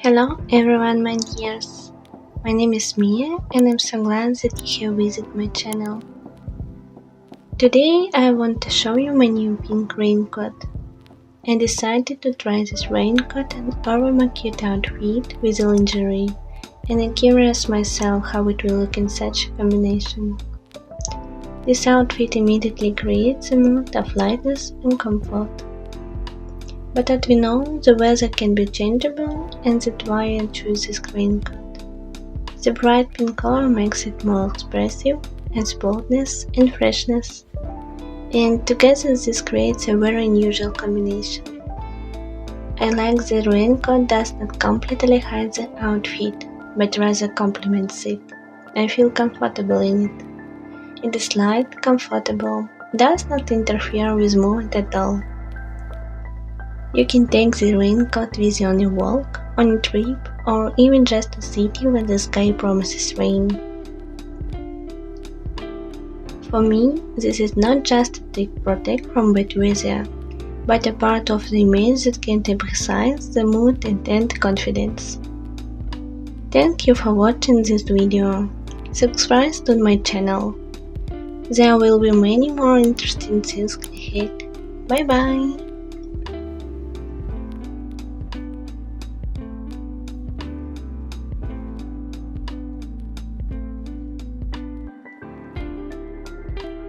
Hello everyone, my dears. My name is Mia and I'm so glad that you have visited my channel. Today I want to show you my new pink raincoat. I decided to try this raincoat and over my cute outfit with a lingerie, and I'm curious myself how it will look in such a combination. This outfit immediately creates a mood of lightness and comfort. But as we know, the weather can be changeable, and that's why I choose this raincoat. The bright pink color makes it more expressive, adds boldness and freshness, and together this creates a very unusual combination. I like that the raincoat does not completely hide the outfit, but rather complements it. I feel comfortable in it. It is light, comfortable, does not interfere with movement at all. You can take the raincoat with you on a walk, on a trip, or even just a city when the sky promises rain. For me, this is not just to protect from bad weather, but a part of the image that can emphasize the mood and add confidence. Thank you for watching this video. Subscribe to my channel. There will be many more interesting things ahead. Bye bye!